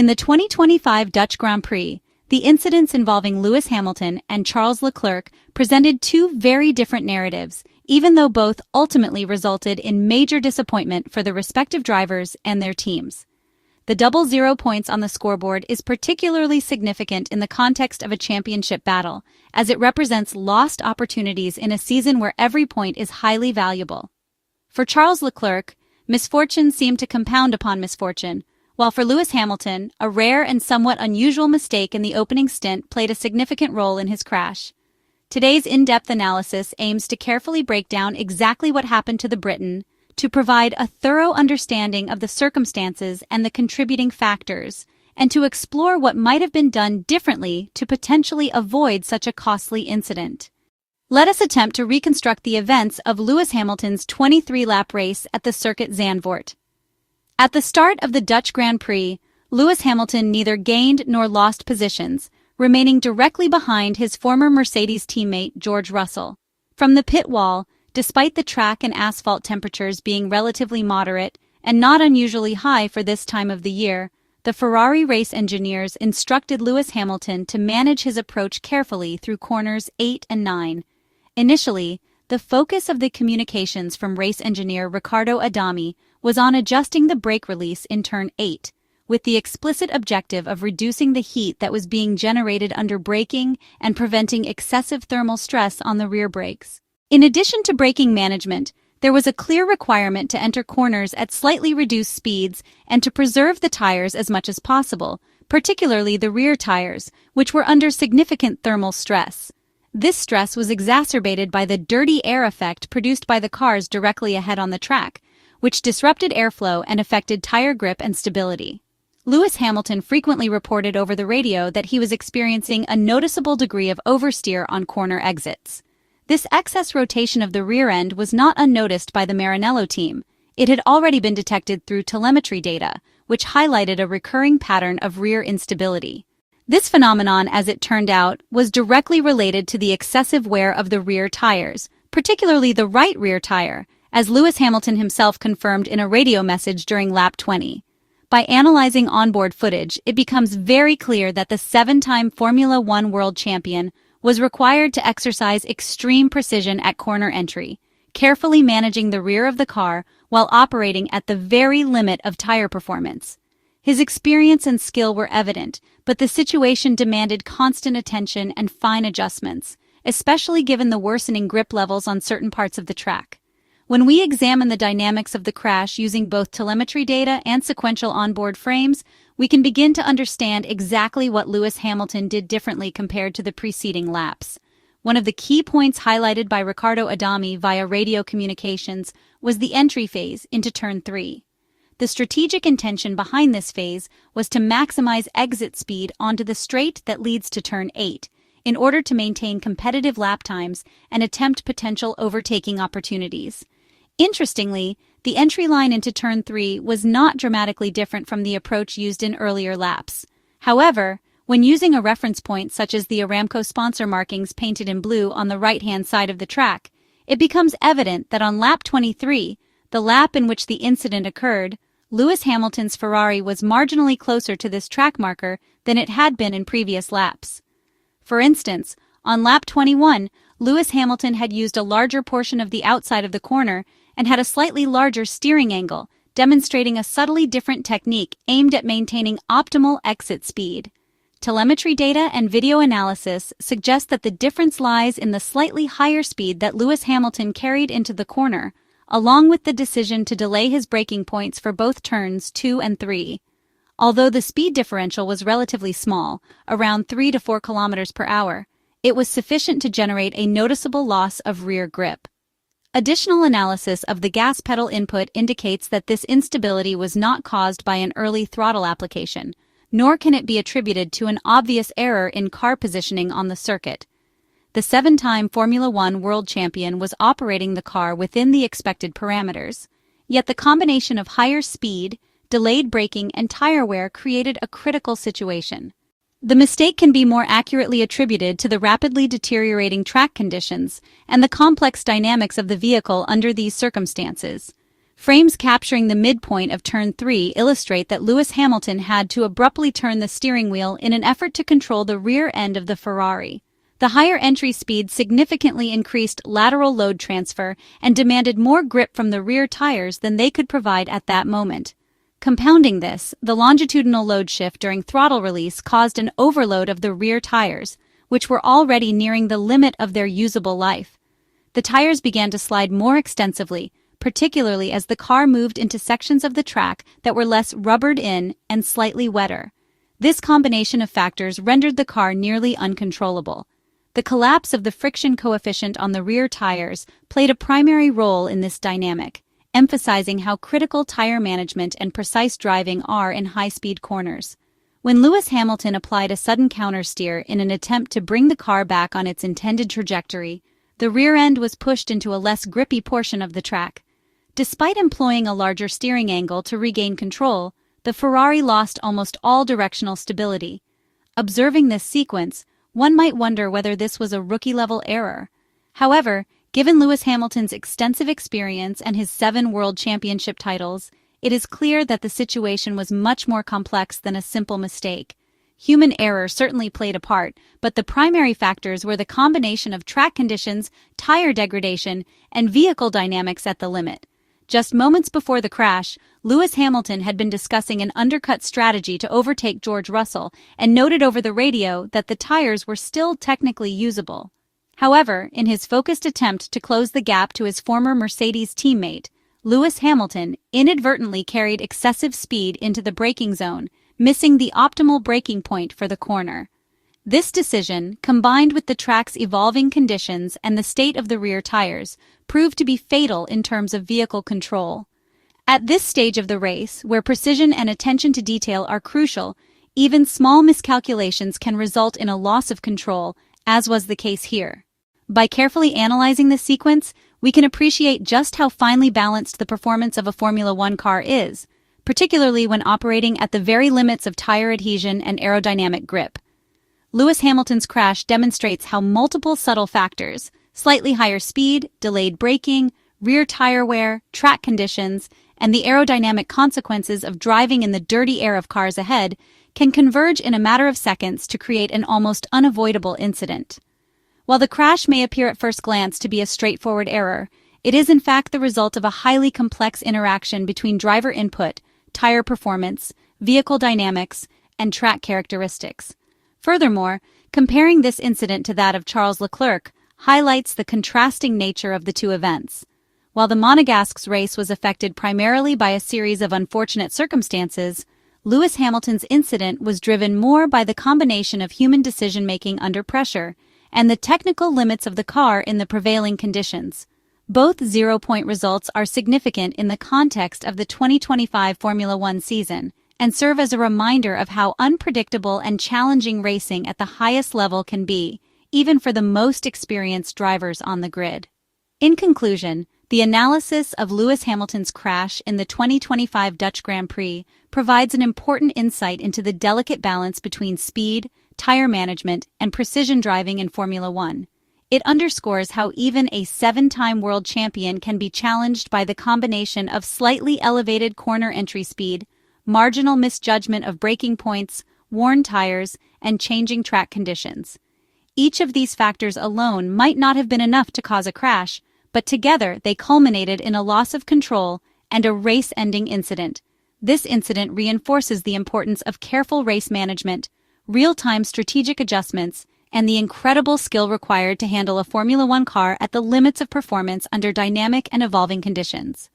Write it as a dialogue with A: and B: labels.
A: In the 2025 Dutch Grand Prix, the incidents involving Lewis Hamilton and Charles Leclerc presented two very different narratives, even though both ultimately resulted in major disappointment for the respective drivers and their teams. The double 0 points on the scoreboard is particularly significant in the context of a championship battle, as it represents lost opportunities in a season where every point is highly valuable. For Charles Leclerc, misfortune seemed to compound upon misfortune, while for Lewis Hamilton, a rare and somewhat unusual mistake in the opening stint played a significant role in his crash. Today's in-depth analysis aims to carefully break down exactly what happened to the Briton, to provide a thorough understanding of the circumstances and the contributing factors, and to explore what might have been done differently to potentially avoid such a costly incident. Let us attempt to reconstruct the events of Lewis Hamilton's 23-lap race at the Circuit Zandvoort. At the start of the Dutch Grand Prix, Lewis Hamilton neither gained nor lost positions, remaining directly behind his former Mercedes teammate George Russell. From the pit wall, despite the track and asphalt temperatures being relatively moderate and not unusually high for this time of the year, the Ferrari race engineers instructed Lewis Hamilton to manage his approach carefully through corners 8 and 9. Initially, the focus of the communications from race engineer Riccardo Adami was on adjusting the brake release in turn 8, with the explicit objective of reducing the heat that was being generated under braking and preventing excessive thermal stress on the rear brakes. In addition to braking management, there was a clear requirement to enter corners at slightly reduced speeds and to preserve the tires as much as possible, particularly the rear tires, which were under significant thermal stress. This stress was exacerbated by the dirty air effect produced by the cars directly ahead on the track, which disrupted airflow and affected tire grip and stability. Lewis Hamilton frequently reported over the radio that he was experiencing a noticeable degree of oversteer on corner exits. This excess rotation of the rear end was not unnoticed by the Maranello team. It had already been detected through telemetry data, which highlighted a recurring pattern of rear instability. This phenomenon, as it turned out, was directly related to the excessive wear of the rear tires, particularly the right rear tire, as Lewis Hamilton himself confirmed in a radio message during lap 20. By analyzing onboard footage, it becomes very clear that the 7-time Formula One world champion was required to exercise extreme precision at corner entry, carefully managing the rear of the car while operating at the very limit of tire performance. His experience and skill were evident, but the situation demanded constant attention and fine adjustments, especially given the worsening grip levels on certain parts of the track. When we examine the dynamics of the crash using both telemetry data and sequential onboard frames, we can begin to understand exactly what Lewis Hamilton did differently compared to the preceding laps. One of the key points highlighted by Riccardo Adami via radio communications was the entry phase into turn 3. The strategic intention behind this phase was to maximize exit speed onto the straight that leads to turn 8, in order to maintain competitive lap times and attempt potential overtaking opportunities. Interestingly, the entry line into turn 3 was not dramatically different from the approach used in earlier laps. However, when using a reference point such as the Aramco sponsor markings painted in blue on the right-hand side of the track, it becomes evident that on lap 23, the lap in which the incident occurred, Lewis Hamilton's Ferrari was marginally closer to this track marker than it had been in previous laps. For instance, on lap 21, Lewis Hamilton had used a larger portion of the outside of the corner and had a slightly larger steering angle, demonstrating a subtly different technique aimed at maintaining optimal exit speed. Telemetry data and video analysis suggest that the difference lies in the slightly higher speed that Lewis Hamilton carried into the corner, along with the decision to delay his braking points for both turns 2 and 3. Although the speed differential was relatively small, around 3 to 4 kilometers per hour, it was sufficient to generate a noticeable loss of rear grip. Additional analysis of the gas pedal input indicates that this instability was not caused by an early throttle application, nor can it be attributed to an obvious error in car positioning on the circuit. The 7-time Formula One world champion was operating the car within the expected parameters, yet the combination of higher speed, delayed braking, and tire wear created a critical situation. The mistake can be more accurately attributed to the rapidly deteriorating track conditions and the complex dynamics of the vehicle under these circumstances. Frames capturing the midpoint of Turn 3 illustrate that Lewis Hamilton had to abruptly turn the steering wheel in an effort to control the rear end of the Ferrari. The higher entry speed significantly increased lateral load transfer and demanded more grip from the rear tires than they could provide at that moment. Compounding this, the longitudinal load shift during throttle release caused an overload of the rear tires, which were already nearing the limit of their usable life. The tires began to slide more extensively, particularly as the car moved into sections of the track that were less rubbered in and slightly wetter. This combination of factors rendered the car nearly uncontrollable. The collapse of the friction coefficient on the rear tires played a primary role in this dynamic, emphasizing how critical tire management and precise driving are in high-speed corners. When Lewis Hamilton applied a sudden countersteer in an attempt to bring the car back on its intended trajectory, the rear end was pushed into a less grippy portion of the track. Despite employing a larger steering angle to regain control, the Ferrari lost almost all directional stability. Observing this sequence, one might wonder whether this was a rookie-level error. However, given Lewis Hamilton's extensive experience and his 7 world championship titles, it is clear that the situation was much more complex than a simple mistake. Human error certainly played a part, but the primary factors were the combination of track conditions, tire degradation, and vehicle dynamics at the limit. Just moments before the crash, Lewis Hamilton had been discussing an undercut strategy to overtake George Russell and noted over the radio that the tires were still technically usable. However, in his focused attempt to close the gap to his former Mercedes teammate, Lewis Hamilton inadvertently carried excessive speed into the braking zone, missing the optimal braking point for the corner. This decision, combined with the track's evolving conditions and the state of the rear tires, proved to be fatal in terms of vehicle control. At this stage of the race, where precision and attention to detail are crucial, even small miscalculations can result in a loss of control, as was the case here. By carefully analyzing this sequence, we can appreciate just how finely balanced the performance of a Formula One car is, particularly when operating at the very limits of tire adhesion and aerodynamic grip. Lewis Hamilton's crash demonstrates how multiple subtle factors, slightly higher speed, delayed braking, rear tire wear, track conditions, and the aerodynamic consequences of driving in the dirty air of cars ahead, can converge in a matter of seconds to create an almost unavoidable incident. While the crash may appear at first glance to be a straightforward error, it is in fact the result of a highly complex interaction between driver input, tire performance, vehicle dynamics, and track characteristics. Furthermore, comparing this incident to that of Charles Leclerc highlights the contrasting nature of the two events. While the Monegasque's race was affected primarily by a series of unfortunate circumstances, Lewis Hamilton's incident was driven more by the combination of human decision-making under pressure and the technical limits of the car in the prevailing conditions. Both zero-point results are significant in the context of the 2025 Formula One season and serve as a reminder of how unpredictable and challenging racing at the highest level can be, even for the most experienced drivers on the grid. In conclusion, the analysis of Lewis Hamilton's crash in the 2025 Dutch Grand Prix provides an important insight into the delicate balance between speed, tire management, and precision driving in Formula One. It underscores how even a 7-time world champion can be challenged by the combination of slightly elevated corner entry speed, marginal misjudgment of braking points, worn tires, and changing track conditions. Each of these factors alone might not have been enough to cause a crash, but together they culminated in a loss of control and a race-ending incident. This incident reinforces the importance of careful race management, real-time strategic adjustments, and the incredible skill required to handle a Formula One car at the limits of performance under dynamic and evolving conditions.